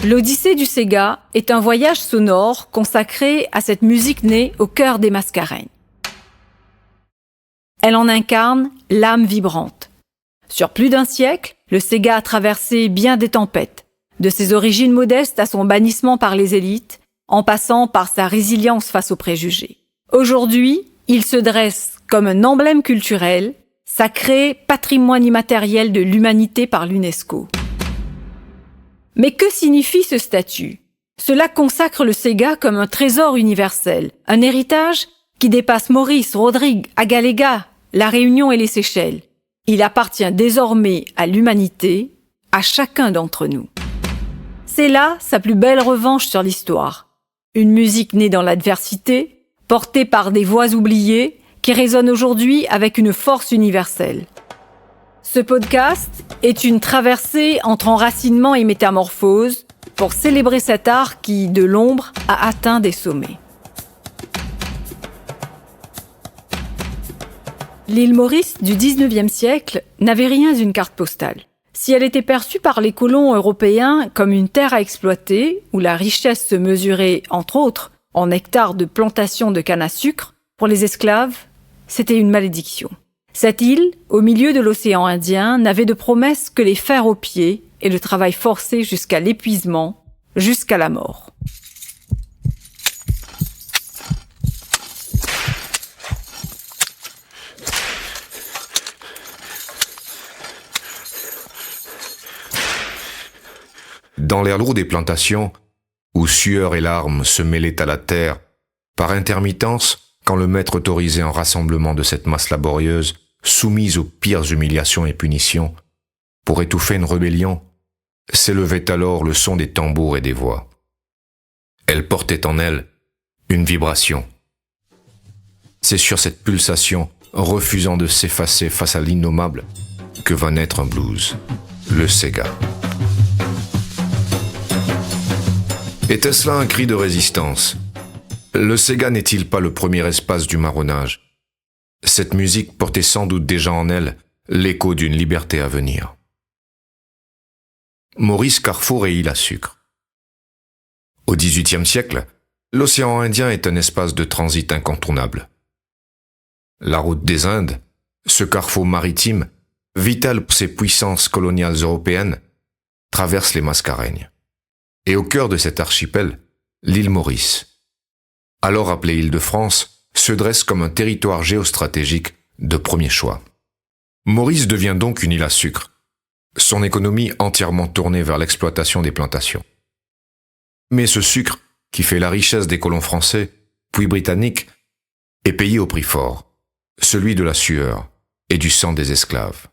L'Odyssée du Sega est un voyage sonore consacré à cette musique née au cœur des Mascareignes. Elle en incarne l'âme vibrante. Sur plus d'un siècle, le Sega a traversé bien des tempêtes, de ses origines modestes à son bannissement par les élites, en passant par sa résilience face aux préjugés. Aujourd'hui, il se dresse comme un emblème culturel, sacré patrimoine immatériel de l'humanité par l'UNESCO. Mais que signifie ce statut ? Cela consacre le Sega comme un trésor universel, un héritage qui dépasse Maurice, Rodrigue, Agalega, La Réunion et les Seychelles. Il appartient désormais à l'humanité, à chacun d'entre nous. C'est là sa plus belle revanche sur l'histoire. Une musique née dans l'adversité, portée par des voix oubliées, qui résonne aujourd'hui avec une force universelle. Ce podcast est une traversée entre enracinement et métamorphose pour célébrer cet art qui, de l'ombre, a atteint des sommets. L'île Maurice du XIXe siècle n'avait rien d'une carte postale. Si elle était perçue par les colons européens comme une terre à exploiter, où la richesse se mesurait, entre autres, en hectares de plantations de canne à sucre, pour les esclaves, c'était une malédiction. Cette île, au milieu de l'océan Indien, n'avait de promesse que les fers aux pieds et le travail forcé jusqu'à l'épuisement, jusqu'à la mort. Dans l'air lourd des plantations, où sueur et larmes se mêlaient à la terre, par intermittence, quand le maître autorisait un rassemblement de cette masse laborieuse, soumise aux pires humiliations et punitions, pour étouffer une rébellion, s'élevait alors le son des tambours et des voix. Elle portait en elle une vibration. C'est sur cette pulsation, refusant de s'effacer face à l'innommable, que va naître un blues, le Sega. Était-ce là un cri de résistance ? Le Sega n'est-il pas le premier espace du marronnage ? Cette musique portait sans doute déjà en elle l'écho d'une liberté à venir. Maurice Carrefour et île à sucre. Au XVIIIe siècle, l'océan Indien est un espace de transit incontournable. La route des Indes, ce carrefour maritime, vital pour ces puissances coloniales européennes, traverse les Mascareignes. Et au cœur de cet archipel, l'île Maurice, alors appelée Île-de-France, se dresse comme un territoire géostratégique de premier choix. Maurice devient donc une île à sucre, son économie entièrement tournée vers l'exploitation des plantations. Mais ce sucre, qui fait la richesse des colons français, puis britanniques, est payé au prix fort, celui de la sueur et du sang des esclaves.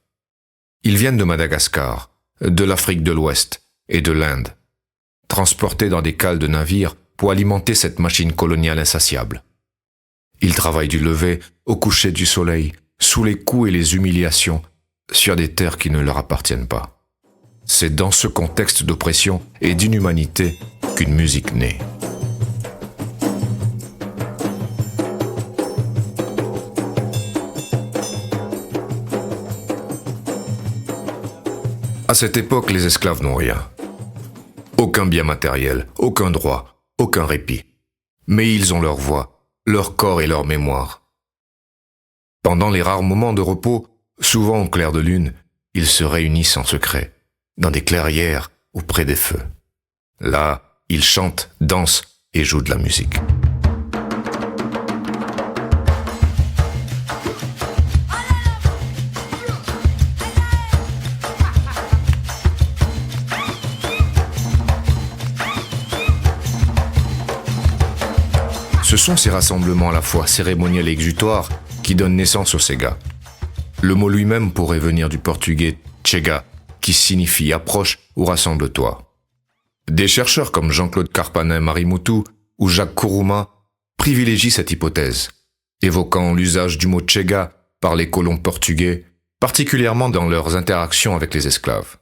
Ils viennent de Madagascar, de l'Afrique de l'Ouest et de l'Inde, transportés dans des cales de navires pour alimenter cette machine coloniale insatiable. Ils travaillent du lever au coucher du soleil, sous les coups et les humiliations, sur des terres qui ne leur appartiennent pas. C'est dans ce contexte d'oppression et d'inhumanité qu'une musique naît. À cette époque, les esclaves n'ont rien. Aucun bien matériel, aucun droit, aucun répit. Mais ils ont leur voix, leur corps et leur mémoire. Pendant les rares moments de repos, souvent au clair de lune, ils se réunissent en secret, dans des clairières ou près des feux. Là, ils chantent, dansent et jouent de la musique. Ce sont ces rassemblements à la fois cérémoniels et exutoires qui donnent naissance au Sega. Le mot lui-même pourrait venir du portugais chega, qui signifie approche ou rassemble-toi. Des chercheurs comme Jean-Claude Carpanin-Marimutu ou Jacques Kourouma privilégient cette hypothèse, évoquant l'usage du mot chega par les colons portugais, particulièrement dans leurs interactions avec les esclaves.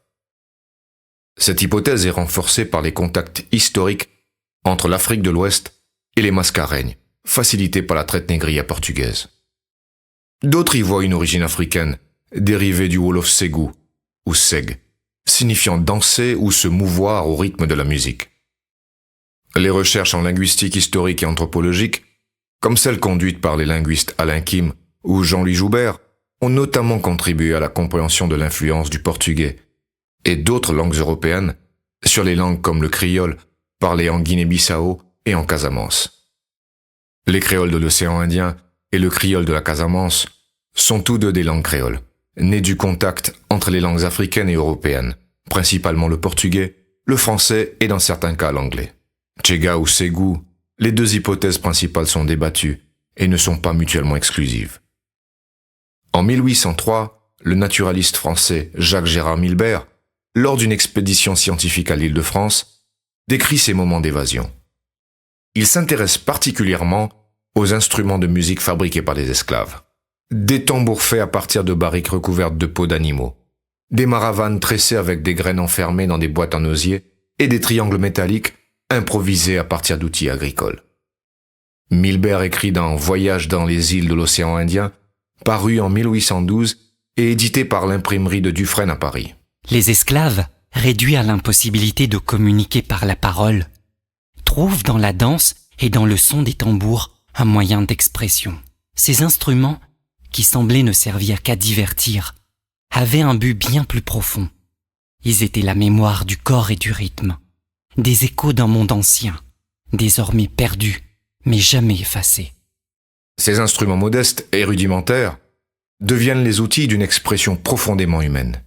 Cette hypothèse est renforcée par les contacts historiques entre l'Afrique de l'Ouest et les Mascareignes, facilités par la traite négrière portugaise. D'autres y voient une origine africaine, dérivée du wolof ségou, ou seg, signifiant danser ou se mouvoir au rythme de la musique. Les recherches en linguistique historique et anthropologique, comme celles conduites par les linguistes Alain Kim ou Jean-Louis Joubert, ont notamment contribué à la compréhension de l'influence du portugais et d'autres langues européennes sur les langues comme le créole, parlé en Guinée-Bissau et en Casamance. Les créoles de l'océan Indien et le créole de la Casamance sont tous deux des langues créoles, nées du contact entre les langues africaines et européennes, principalement le portugais, le français et dans certains cas l'anglais. Tchega ou Ségou, les deux hypothèses principales sont débattues et ne sont pas mutuellement exclusives. En 1803, le naturaliste français Jacques-Gérard Milbert, lors d'une expédition scientifique à l'Île-de-France, décrit ces moments d'évasion. Il s'intéresse particulièrement aux instruments de musique fabriqués par les esclaves. Des tambours faits à partir de barriques recouvertes de peaux d'animaux, des maravanes tressées avec des graines enfermées dans des boîtes en osier et des triangles métalliques improvisés à partir d'outils agricoles. Milbert écrit dans Voyage dans les îles de l'océan Indien, paru en 1812 et édité par l'imprimerie de Dufresne à Paris. Les esclaves, réduits à l'impossibilité de communiquer par la parole, trouvent dans la danse et dans le son des tambours un moyen d'expression. Ces instruments, qui semblaient ne servir qu'à divertir, avaient un but bien plus profond. Ils étaient la mémoire du corps et du rythme, des échos d'un monde ancien, désormais perdu, mais jamais effacé. Ces instruments modestes et rudimentaires deviennent les outils d'une expression profondément humaine.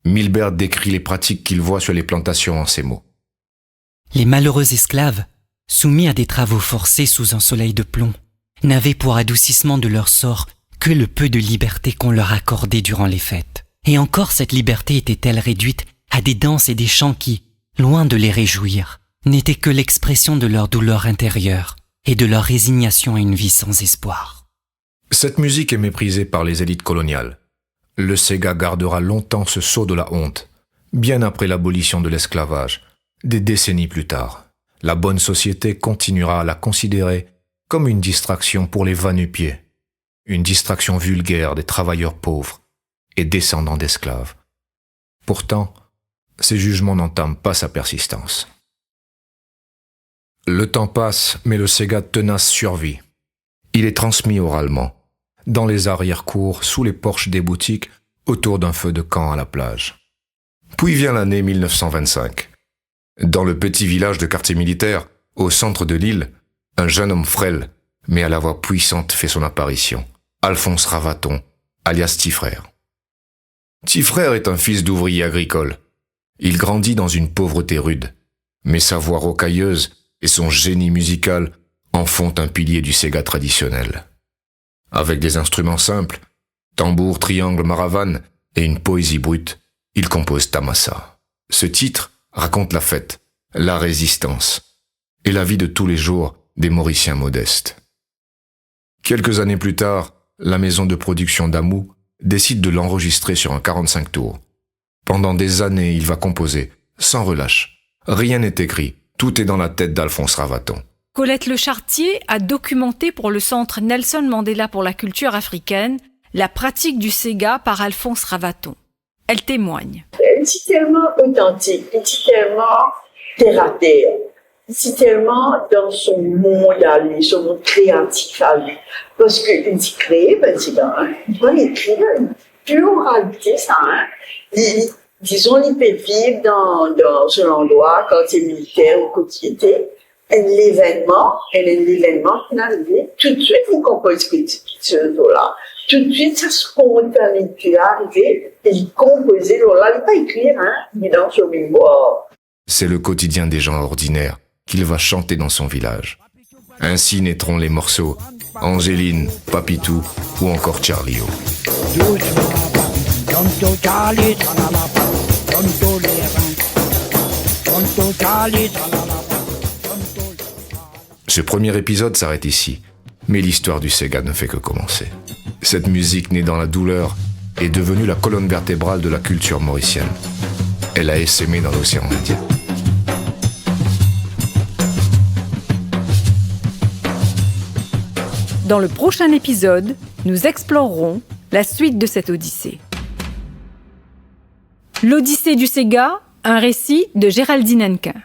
Milbert décrit les pratiques qu'il voit sur les plantations en ces mots. Les malheureux esclaves, soumis à des travaux forcés sous un soleil de plomb, n'avaient pour adoucissement de leur sort que le peu de liberté qu'on leur accordait durant les fêtes. Et encore cette liberté était-elle réduite à des danses et des chants qui, loin de les réjouir, n'étaient que l'expression de leur douleur intérieure et de leur résignation à une vie sans espoir. Cette musique est méprisée par les élites coloniales. Le Sega gardera longtemps ce sceau de la honte, bien après l'abolition de l'esclavage, des décennies plus tard. La bonne société continuera à la considérer comme une distraction pour les va-nu-pieds, une distraction vulgaire des travailleurs pauvres et descendants d'esclaves. Pourtant, ces jugements n'entament pas sa persistance. Le temps passe, mais le Sega tenace survit. Il est transmis oralement, dans les arrière-cours, sous les porches des boutiques, autour d'un feu de camp à la plage. Puis vient l'année 1925. Dans le petit village de quartier militaire, au centre de l'île, un jeune homme frêle, mais à la voix puissante fait son apparition. Alphonse Ravaton, alias Tifrère. Tifrère est un fils d'ouvrier agricole. Il grandit dans une pauvreté rude, mais sa voix rocailleuse et son génie musical en font un pilier du Sega traditionnel. Avec des instruments simples, tambour, triangle, maravane et une poésie brute, il compose Tamassa. Ce titre raconte la fête, la résistance et la vie de tous les jours des Mauriciens modestes. Quelques années plus tard, la maison de production d'Amou décide de l'enregistrer sur un 45 tours. Pendant des années, il va composer, sans relâche. Rien n'est écrit, tout est dans la tête d'Alphonse Ravaton. Colette Lechartier a documenté pour le Centre Nelson Mandela pour la culture africaine la pratique du Sega par Alphonse Ravaton. Elle témoigne. C'est tellement authentique, c'est tellement terre à terre, c'est tellement dans son monde à lui, son monde créatif à lui. Parce qu'il dit créer, il va écrire une pure réalité, ça. Disons, il peut vivre dans un endroit, quartier militaire ou quotidien. L'événement qui est arrivé, tout de suite, vous composez ce là. Tout de suite, sa spontanéité est arrivée, et il composait, là, il n'est pas écrire, il est dans son mémoire. C'est le quotidien des gens ordinaires qu'il va chanter dans son village. Ainsi naîtront les morceaux Angéline, Papitou ou encore Charlie O. Ce premier épisode s'arrête ici, mais l'histoire du Sega ne fait que commencer. Cette musique née dans la douleur est devenue la colonne vertébrale de la culture mauricienne. Elle a essaimé dans l'océan Indien. Dans le prochain épisode, nous explorerons la suite de cette odyssée. L'Odyssée du Sega, un récit de Géraldine Hennequin.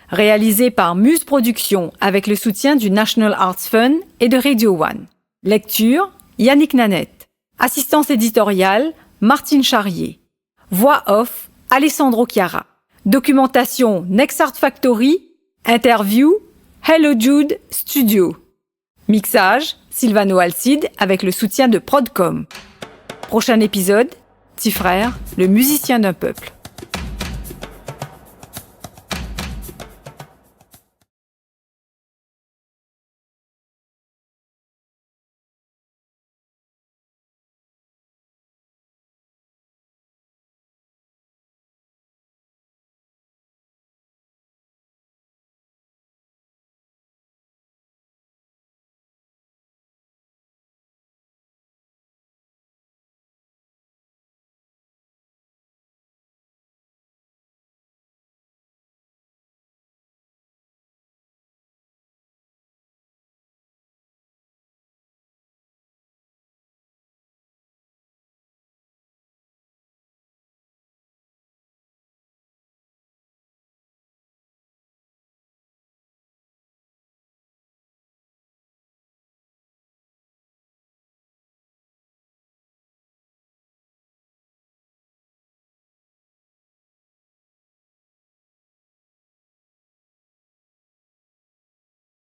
Réalisé par Muse Productions avec le soutien du National Arts Fund et de Radio One. Lecture, Yannick Nanette. Assistance éditoriale, Martine Charrier. Voix off, Alessandro Chiara. Documentation, Next Art Factory. Interview, Hello Jude Studio. Mixage, Sylvano Alcide avec le soutien de Prodcom. Prochain épisode, Petit frère, le musicien d'un peuple.